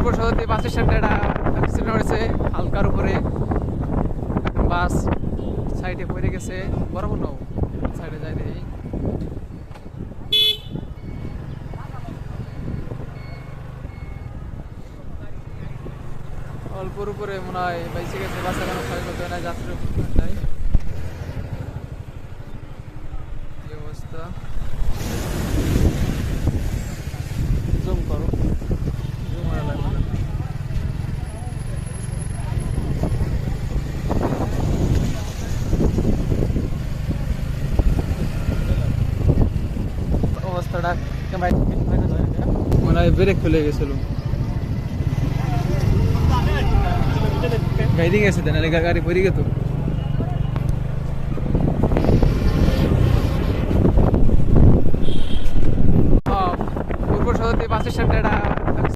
মিরপুর সদরতে বাস স্ট্যান্ডে একটা অ্যাক্সিডেন্ট হয়েছে হালকার উপরে। বাস সাইডে পড়ে গেছে, বরাবর নাও সাইডে যাই দেখি। অল্পর উপরে মনে হয় বাইসে গেছে, বাসে কোনো ক্ষয়ক্ষতি হয় না, যাত্রী নাই। কি অবস্থা, জুম করো, জুম করা লাগবে না। অবস্থাটা মনে হয় ব্রেক খুলে গেছিল, গাড়ি গেছে, গাড়ি পড়ে গেত।